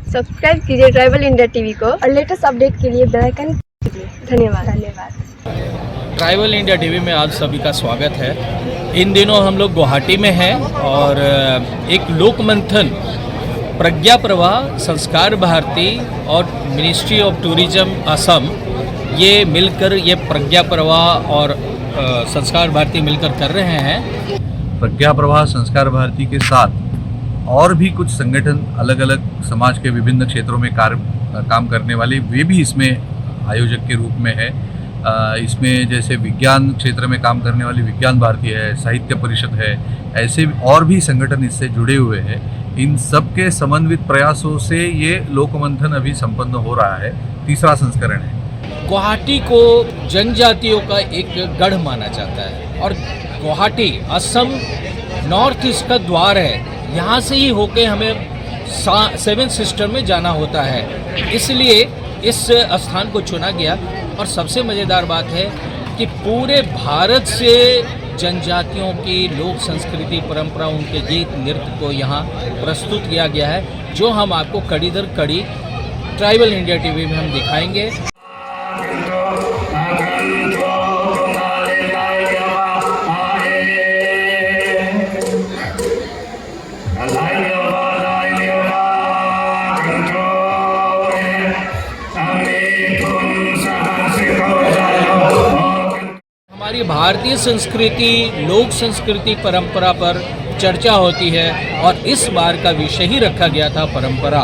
Subscribe कीजिए tribal India TV को और लेटेस्ट अपडेट के लिए बेल आइकन कीजिए। धन्यवाद। ट्राइबल इंडिया टीवी में आप सभी का स्वागत है। इन दिनों हम लोग गुवाहाटी में हैं और एक लोक मंथन प्रज्ञा प्रवाह, संस्कार भारती और मिनिस्ट्री ऑफ टूरिज्म असम ये मिलकर ये प्रज्ञा प्रवाह और संस्कार भारती मिलकर कर रहे हैं। प्रज्ञा प्रवाह संस्कार भारती के साथ और भी कुछ संगठन अलग अलग समाज के विभिन्न क्षेत्रों में काम करने वाले वे भी इसमें आयोजक के रूप में है। इसमें जैसे विज्ञान क्षेत्र में काम करने वाली विज्ञान भारती है, साहित्य परिषद है, ऐसे और भी संगठन इससे जुड़े हुए हैं। इन सब के समन्वित प्रयासों से ये लोकमंथन अभी संपन्न हो रहा है। तीसरा संस्करण है। गुवाहाटी को जनजातियों का एक गढ़ माना जाता है और गुवाहाटी असम नॉर्थ ईस्ट का द्वार है। यहाँ से ही होके हमें 7 सिस्टर में जाना होता है, इसलिए इस स्थान को चुना गया। और सबसे मज़ेदार बात है कि पूरे भारत से जनजातियों की लोक संस्कृति, परंपरा, उनके गीत नृत्य को यहाँ प्रस्तुत किया गया है, जो हम आपको कड़ी दर कड़ी ट्राइबल इंडिया टीवी में हम दिखाएंगे। हमारी भारतीय संस्कृति, लोक संस्कृति, परंपरा पर चर्चा होती है और इस बार का विषय ही रखा गया था परंपरा।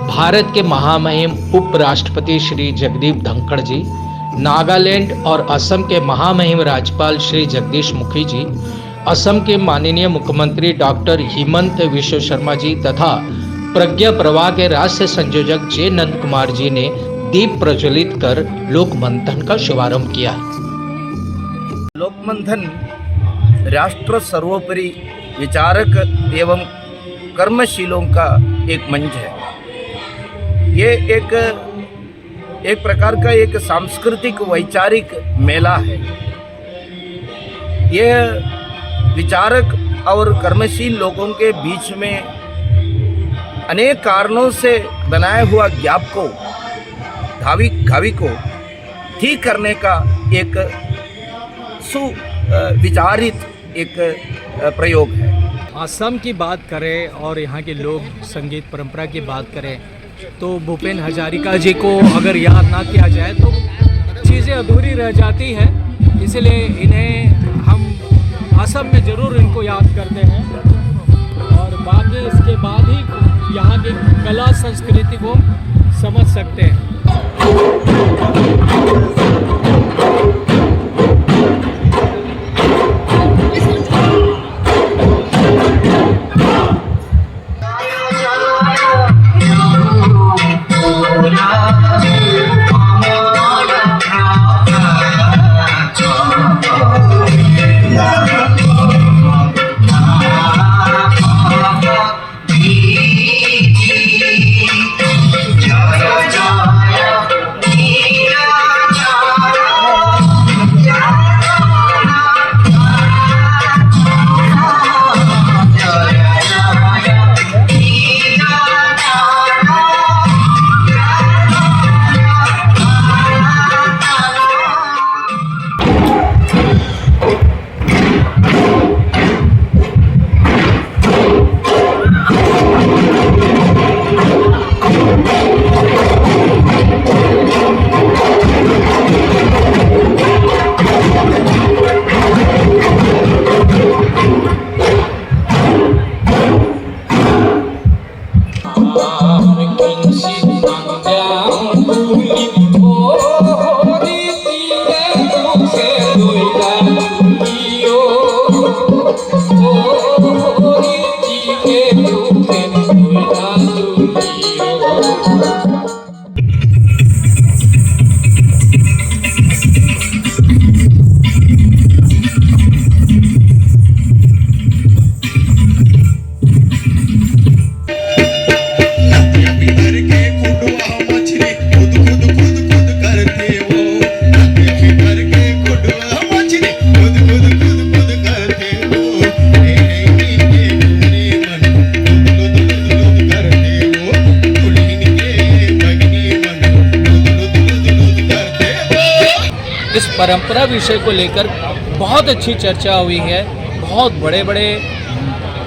भारत के महामहिम उपराष्ट्रपति श्री जगदीप धनखड़ जी, नागालैंड और असम के महामहिम राज्यपाल श्री जगदीश मुखी जी, असम के माननीय मुख्यमंत्री डॉक्टर हिमंत विश्व शर्मा जी तथा प्रज्ञा प्रवाह के राष्ट्रीय संयोजक जे नंद कुमार जी ने दीप प्रज्वलित कर लोक मंथन का शुभारंभ किया। लोक मंथन राष्ट्र सर्वोपरि विचारक एवं कर्मशीलों का एक मंच है। ये एक प्रकार का एक सांस्कृतिक वैचारिक मेला है। यह विचारक और कर्मशील लोगों के बीच में अनेक कारणों से बनाया हुआ गैप को, घावी को ठीक करने का एक सुविचारित एक प्रयोग है। असम की बात करें और यहाँ के लोक संगीत परंपरा की बात करें तो भूपेन हजारिका जी को अगर याद ना किया जाए तो चीज़ें अधूरी रह जाती हैं। इसलिए इन्हें हम असम में ज़रूर इनको याद करते हैं और बाकी इसके बाद ही यहाँ की कला संस्कृति को समझ सकते हैं। करके खुडवा मछली खुद खुद खुद परंपरा विषय को लेकर बहुत अच्छी चर्चा हुई है। बहुत बड़े बड़े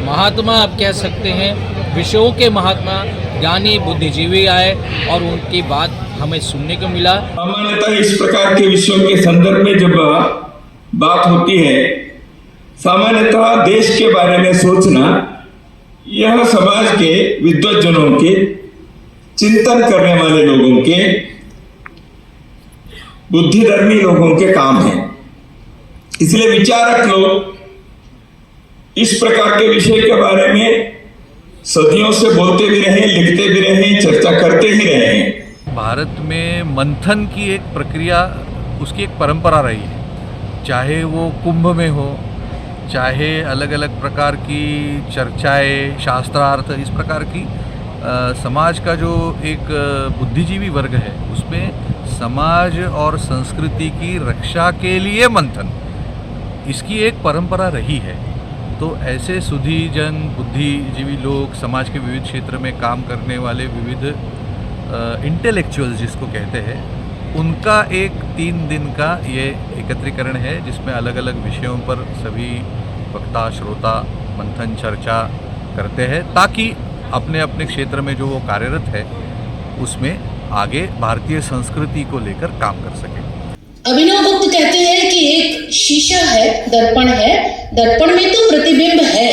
महात्मा आप कह सकते हैं, विषयों के महात्मा, ज्ञानी, बुद्धिजीवी आए और उनकी बात हमें सुनने को मिला। सामान्यतः इस प्रकार के विषयों के संदर्भ में जब बात होती है, सामान्यतः देश के बारे में सोचना यह समाज के विद्वज्जनों के, चिंतन करने वाले लोगों के, बुद्धिधर्मी लोगों के काम है। इसलिए विचारक लोग इस प्रकार के विषय के बारे में सदियों से बोलते भी रहे, लिखते भी रहे, चर्चा करते ही रहे। भारत में मंथन की एक प्रक्रिया, उसकी एक परंपरा रही है, चाहे वो कुंभ में हो, चाहे अलग अलग प्रकार की चर्चाएं, शास्त्रार्थ, इस प्रकार की समाज का जो एक बुद्धिजीवी वर्ग है, उसमें समाज और संस्कृति की रक्षा के लिए मंथन, इसकी एक परंपरा रही है। तो ऐसे सुधीजन, बुद्धिजीवी लोग, समाज के विविध क्षेत्र में काम करने वाले विविध इंटेलेक्चुअल्स जिसको कहते हैं, उनका एक 3 दिन का ये एकत्रीकरण है, जिसमें अलग अलग विषयों पर सभी वक्ता, श्रोता मंथन चर्चा करते हैं, ताकि अपने अपने क्षेत्र में जो वो कार्यरत है उसमें आगे भारतीय संस्कृति को लेकर काम कर सके। अभिनव गुप्त कहते हैं कि एक शीशा है, दर्पण है, दर्पण में तो प्रतिबिंब है,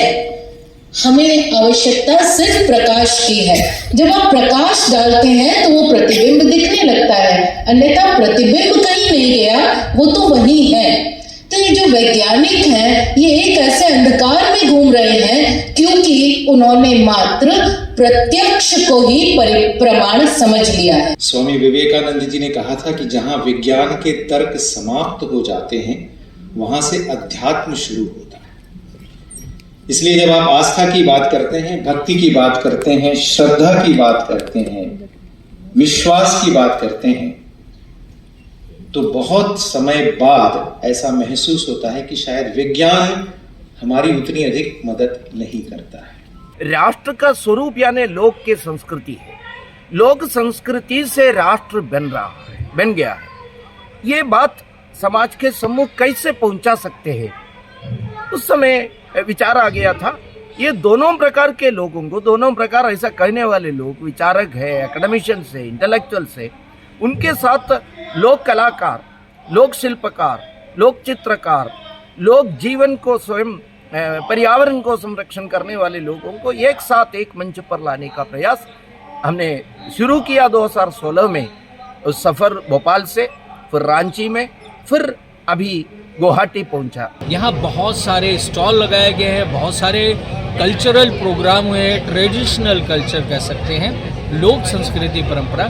हमें आवश्यकता सिर्फ प्रकाश की है। जब आप प्रकाश डालते हैं तो वो प्रतिबिंब दिखने लगता है, अन्यथा प्रतिबिंब कहीं नहीं गया, वो तो वही है। तो ये जो वैज्ञानिक हैं, ये एक ऐसे अंधकार में घूम रहे हैं क्योंकि उन्होंने मात्र प्रत्यक्ष को ही प्रमाण समझ लिया है। स्वामी विवेकानंद जी ने कहा था कि जहां विज्ञान के तर्क समाप्त हो जाते हैं, वहां से अध्यात्म शुरू होता है। इसलिए जब आप आस्था की बात करते हैं, भक्ति की बात करते हैं, श्रद्धा की बात करते हैं, विश्वास की बात करते हैं, तो बहुत समय बाद ऐसा महसूस होता है कि शायद विज्ञान हमारी उतनी अधिक मदद नहीं करता है। राष्ट्र का स्वरूप यानी लोक की संस्कृति है। लोक संस्कृति से राष्ट्र बन गया है। ये बात समाज के सम्मुख कैसे पहुंचा सकते हैं? उस समय विचार आ गया था, ये दोनों प्रकार के लोगों को, दोनों प्रकार ऐसा कहने वाले लोग, विचारक है, एकेडमिशियन से, इंटेलेक्चुअल से, उनके साथ लोक कलाकार, लोक शिल्पकार, लोक चित्रकार, लोक जीवन को स्वयं, पर्यावरण को संरक्षण करने वाले लोगों को एक साथ एक मंच पर लाने का प्रयास हमने शुरू किया 2016 में। उस सफ़र भोपाल से, फिर रांची में, फिर अभी गुवाहाटी पहुंचा। यहाँ बहुत सारे स्टॉल लगाए गए हैं, बहुत सारे कल्चरल प्रोग्राम हुए हैं, ट्रेडिशनल कल्चर कह सकते हैं, लोक संस्कृति परंपरा।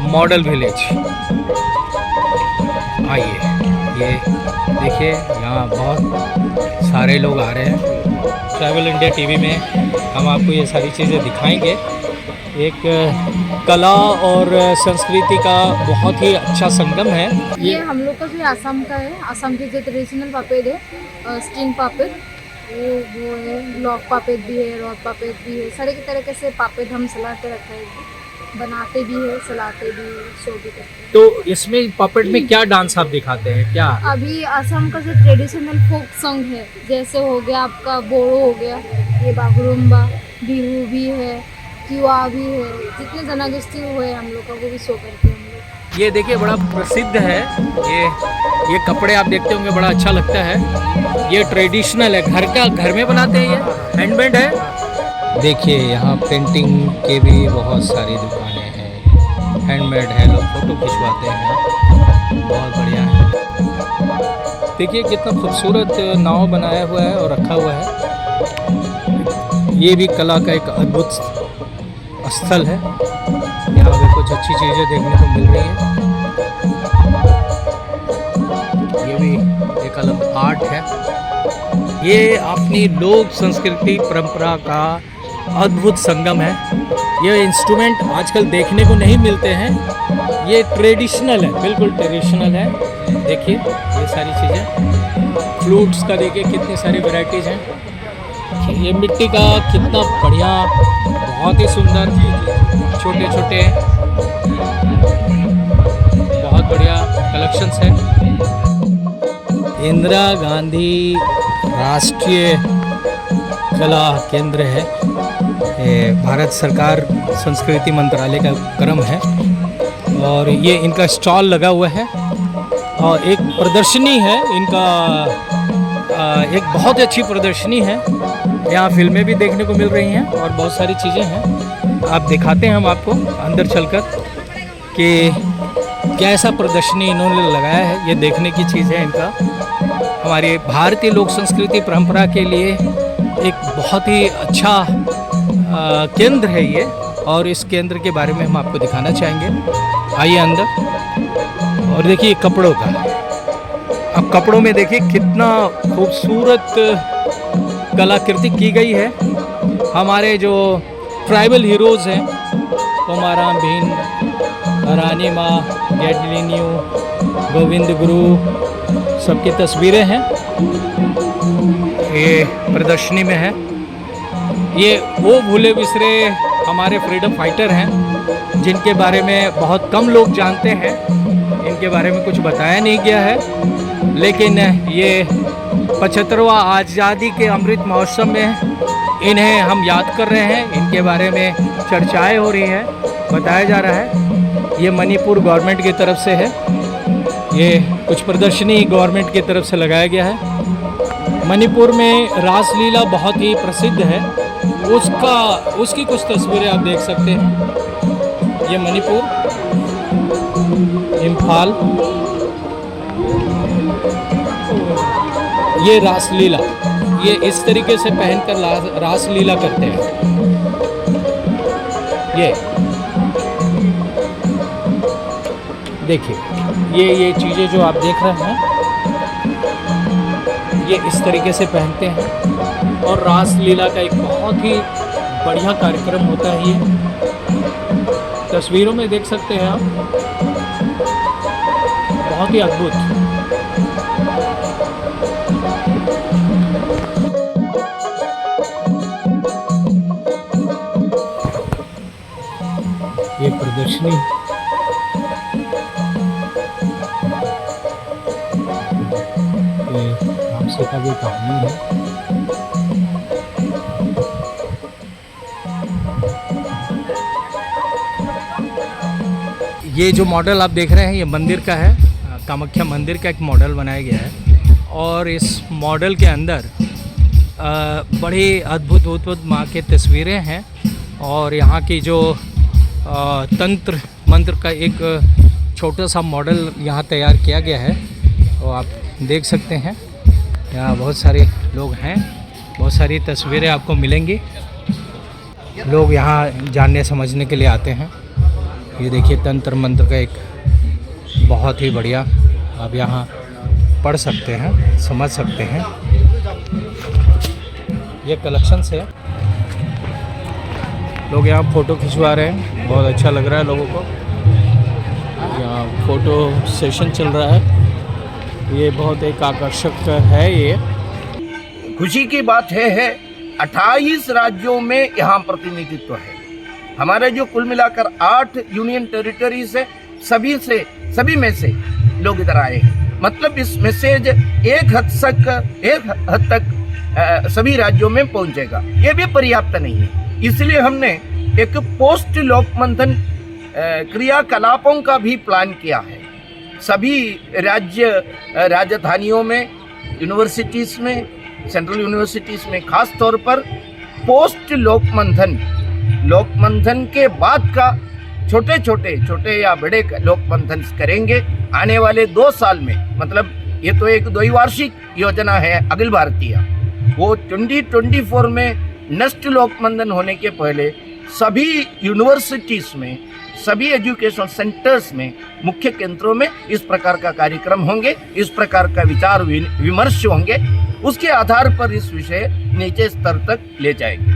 मॉडल विलेज आइए, ये देखिए यहाँ बहुत सारे लोग आ रहे हैं। ट्रैवल इंडिया टीवी में हम आपको ये सारी चीज़ें दिखाएंगे। एक कला और संस्कृति का बहुत ही अच्छा संगम है। ये हम लोग का जो आसाम का है, आसाम की जो ट्रेडिशनल पापड़ है, स्टीम पापड़, वो है, लॉक पापड़ भी है, रॉड पापड़ भी है, सारे के तरीके से पापड़ हम सलाते रखते हैं, बनाते भी है, सलाते भी है, शो भी करते हैं। तो इसमें पापड़ में क्या डांस आप दिखाते हैं? क्या अभी आसाम का जो ट्रेडिशनल फोक सॉन्ग है, जैसे हो गया आपका बोड़ो, हो गया ये बागरुम्बा, बिहू भी है, किवा भी है, जितने जनगोष्ठी हुए हम लोग का वो भी शो करते हैं हम लोग। ये देखिए बड़ा प्रसिद्ध है, ये कपड़े आप देखते होंगे, बड़ा अच्छा लगता है। ये ट्रेडिशनल है, घर में बनाते हैं, ये हैंडमेड है। देखिए यहाँ पेंटिंग के भी बहुत सारी दुकानें हैं, हैंडमेड है, लोग फोटो खिंचवाते हैं यहाँ, बहुत बढ़िया है। देखिए कितना खूबसूरत नाव बनाया हुआ है और रखा हुआ है। ये भी कला का एक अद्भुत स्थल है, यहाँ पे कुछ अच्छी चीज़ें देखने को मिल रही है। ये भी एक अलग आर्ट है। ये अपनी लोक संस्कृति परंपरा का अद्भुत संगम है। ये इंस्ट्रूमेंट आजकल देखने को नहीं मिलते हैं, ये ट्रेडिशनल है, बिल्कुल ट्रेडिशनल है। देखिए ये सारी चीज़ें, फ्लूट्स का देखिए कितनी सारी वैरायटीज़ हैं। ये मिट्टी का कितना बढ़िया, बहुत ही सुंदर, छोटे छोटे, बहुत बढ़िया कलेक्शंस है। इंदिरा गांधी राष्ट्रीय कला केंद्र है। ये भारत सरकार संस्कृति मंत्रालय का क्रम है और ये इनका स्टॉल लगा हुआ है और एक प्रदर्शनी है इनका, एक बहुत अच्छी प्रदर्शनी है। यहाँ फिल्में भी देखने को मिल रही हैं और बहुत सारी चीज़ें हैं। आप दिखाते हैं हम आपको अंदर चलकर कि कैसा प्रदर्शनी इन्होंने लगाया है। ये देखने की चीज़ है इनका। हमारी भारतीय लोक संस्कृति परंपरा के लिए एक बहुत ही अच्छा केंद्र है ये, और इस केंद्र के बारे में हम आपको दिखाना चाहेंगे। आइए अंदर और देखिए कपड़ों का। अब कपड़ों में देखिए कितना खूबसूरत कलाकृति की गई है। हमारे जो ट्राइबल हीरोज़ हैं, कुमाराम भीम, रानी माँ, गैडलिन्यू, गोविंद गुरु, सबकी तस्वीरें हैं। ये प्रदर्शनी में है। ये वो भूले बिसरे हमारे फ्रीडम फाइटर हैं जिनके बारे में बहुत कम लोग जानते हैं। इनके बारे में कुछ बताया नहीं गया है, लेकिन ये 75वां आज़ादी के अमृत महोत्सव में इन्हें हम याद कर रहे हैं। इनके बारे में चर्चाएं हो रही हैं, बताया जा रहा है। ये मणिपुर गवर्नमेंट की तरफ से है। ये कुछ प्रदर्शनी गवर्नमेंट की तरफ से लगाया गया है। मणिपुर में रासलीला बहुत ही प्रसिद्ध है। उसकी कुछ तस्वीरें आप देख सकते हैं। ये मणिपुर, इम्फाल, ये रासलीला, ये इस तरीके से पहनकर रासलीला करते हैं। ये देखिए, ये चीज़ें जो आप देख रहे हैं, ये इस तरीके से पहनते हैं और रासलीला का एक बहुत ही बढ़िया कार्यक्रम होता है। ये तस्वीरों में देख सकते हैं आप, बहुत ही अद्भुत। ये प्रदर्शनी का भी कहानी है। ये जो मॉडल आप देख रहे हैं, ये मंदिर का है। कामाख्या मंदिर का एक मॉडल बनाया गया है और इस मॉडल के अंदर बड़ी अद्भुत माँ की तस्वीरें हैं और यहाँ की जो तंत्र मंत्र का एक छोटा सा मॉडल यहाँ तैयार किया गया है। और आप देख सकते हैं यहाँ बहुत सारे लोग हैं, बहुत सारी तस्वीरें आपको मिलेंगी। लोग यहाँ जानने समझने के लिए आते हैं। ये देखिए तंत्र मंत्र का एक बहुत ही बढ़िया, आप यहाँ पढ़ सकते हैं, समझ सकते हैं। ये कलेक्शन से लोग यहाँ फ़ोटो खिंचवा रहे हैं। बहुत अच्छा लग रहा है लोगों को। यहाँ फ़ोटो सेशन चल रहा है। ये बहुत एक आकर्षक है। ये खुशी की बात है 28 राज्यों में यहाँ प्रतिनिधित्व है। हमारे जो कुल मिलाकर 8 यूनियन टेरिटरीज है, सभी में से लोग इधर आए हैं। मतलब इस मैसेज एक हद तक सभी राज्यों में पहुंचेगा। ये भी पर्याप्त नहीं है, इसलिए हमने एक पोस्ट लोकमंथन क्रियाकलापों का भी प्लान किया है। सभी राजधानियों में, यूनिवर्सिटीज़ में, सेंट्रल यूनिवर्सिटीज़ में खास तौर पर पोस्ट लोकमंथन के बाद का छोटे या बड़े लोकमंथन करेंगे आने वाले 2 साल में। मतलब ये तो एक द्वैवार्षिक योजना है अखिल भारतीय। वो 2024 में नेक्स्ट लोकमंथन होने के पहले सभी यूनिवर्सिटीज़ में, सभी एजुकेशन सेंटर्स में, मुख्य केंद्रों में इस प्रकार का कार्यक्रम होंगे, इस प्रकार का विचार विमर्श होंगे। उसके आधार पर इस विषय नीचे स्तर तक ले जाएंगे।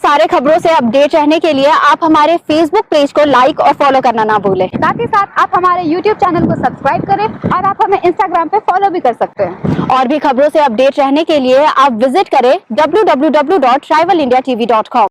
सारे खबरों से अपडेट रहने के लिए आप हमारे फेसबुक पेज को लाइक और फॉलो करना ना भूलें। साथ ही साथ आप हमारे यूट्यूब चैनल को सब्सक्राइब करें और आप हमें इंस्टाग्राम पे फॉलो भी कर सकते हैं। और भी खबरों से अपडेट रहने के लिए आप विजिट करें www.rivalindiatv.com।